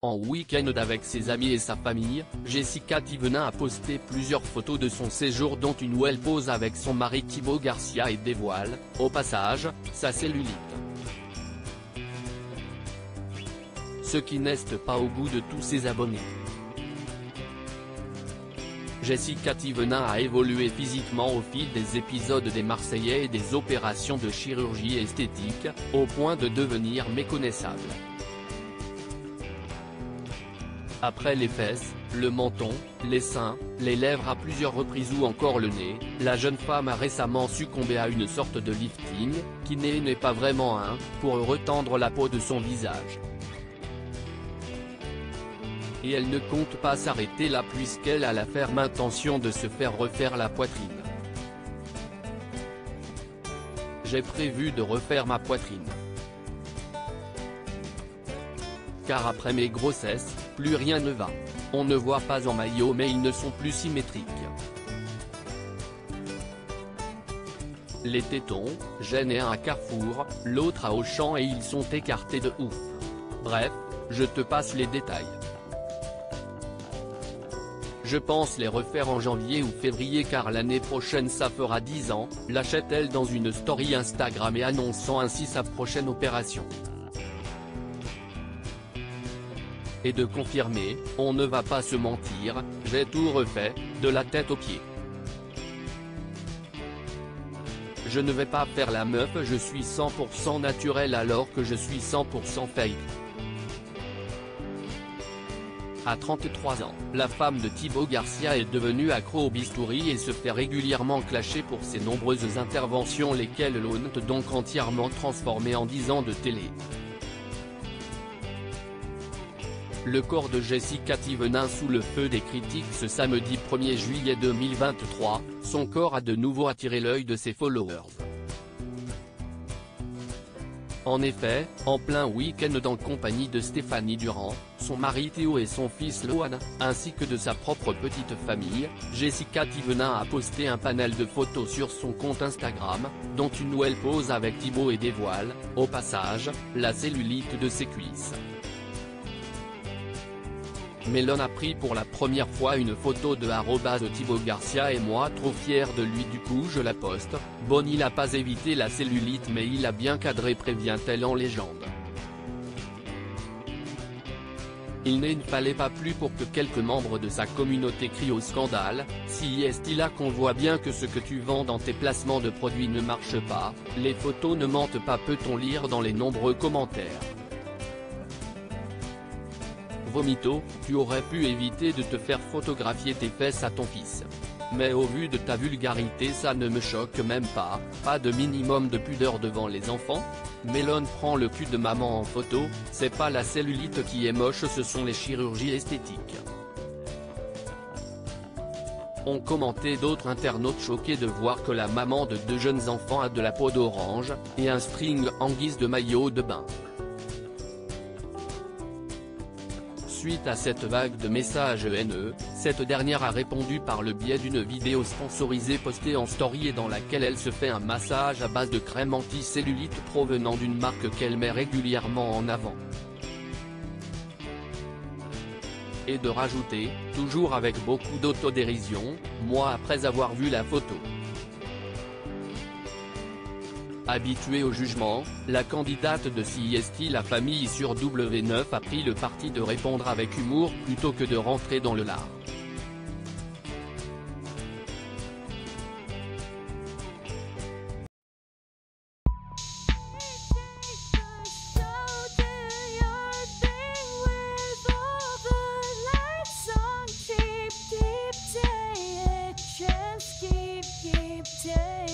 En week-end avec ses amis et sa famille, Jessica Thivenin a posté plusieurs photos de son séjour dont une où elle pose avec son mari Thibaut Garcia et dévoile, au passage, sa cellulite. Ce qui n'est pas au goût de tous ses abonnés. Jessica Thivenin a évolué physiquement au fil des épisodes des Marseillais et des opérations de chirurgie esthétique, au point de devenir méconnaissable. Après les fesses, le menton, les seins, les lèvres à plusieurs reprises ou encore le nez, la jeune femme a récemment succombé à une sorte de lifting, qui n'est pas vraiment un, pour retendre la peau de son visage. Et elle ne compte pas s'arrêter là puisqu'elle a la ferme intention de se faire refaire la poitrine. J'ai prévu de refaire ma poitrine. Car après mes grossesses, plus rien ne va. On ne voit pas en maillot mais ils ne sont plus symétriques. Les tétons, j'en ai un à Carrefour, l'autre à Auchan et ils sont écartés de ouf. Bref, je te passe les détails. Je pense les refaire en janvier ou février car l'année prochaine ça fera 10 ans, lâchait-elle dans une story Instagram et annonçant ainsi sa prochaine opération. Et de confirmer, on ne va pas se mentir, j'ai tout refait, de la tête aux pieds. Je ne vais pas faire la meuf, je suis 100% naturel alors que je suis 100% fake. À 33 ans, la femme de Thibaut Garcia est devenue accro au bistouri et se fait régulièrement clasher pour ses nombreuses interventions lesquelles l'ont donc entièrement transformée en 10 ans de télé. Le corps de Jessica Thivenin sous le feu des critiques ce samedi 1er juillet 2023, son corps a de nouveau attiré l'œil de ses followers. En effet, en plein week-end en compagnie de Stéphanie Durand, son mari Théo et son fils Lohan, ainsi que de sa propre petite famille, Jessica Thivenin a posté un panel de photos sur son compte Instagram, dont une où elle pose avec Thibaut et dévoile, au passage, la cellulite de ses cuisses. Melon a pris pour la première fois une photo de @Thibaut Garcia et moi trop fier de lui du coup je la poste, bon il a pas évité la cellulite mais il a bien cadré prévient-elle en légende. Il ne fallait pas plus pour que quelques membres de sa communauté crient au scandale, si est-il là qu'on voit bien que ce que tu vends dans tes placements de produits ne marche pas, les photos ne mentent pas peut-on lire dans les nombreux commentaires. Vomito, tu aurais pu éviter de te faire photographier tes fesses à ton fils. Mais au vu de ta vulgarité ça ne me choque même pas, pas de minimum de pudeur devant les enfants. Melon prend le cul de maman en photo, c'est pas la cellulite qui est moche ce sont les chirurgies esthétiques. Ont commenté d'autres internautes choqués de voir que la maman de 2 jeunes enfants a de la peau d'orange, et un string en guise de maillot de bain. Suite à cette vague de messages haineux, cette dernière a répondu par le biais d'une vidéo sponsorisée postée en story et dans laquelle elle se fait un massage à base de crème anti-cellulite provenant d'une marque qu'elle met régulièrement en avant. Et de rajouter, toujours avec beaucoup d'autodérision, moi après avoir vu la photo. Habituée au jugement, la candidate de CIST La Famille sur W9 a pris le parti de répondre avec humour plutôt que de rentrer dans le lard. Keep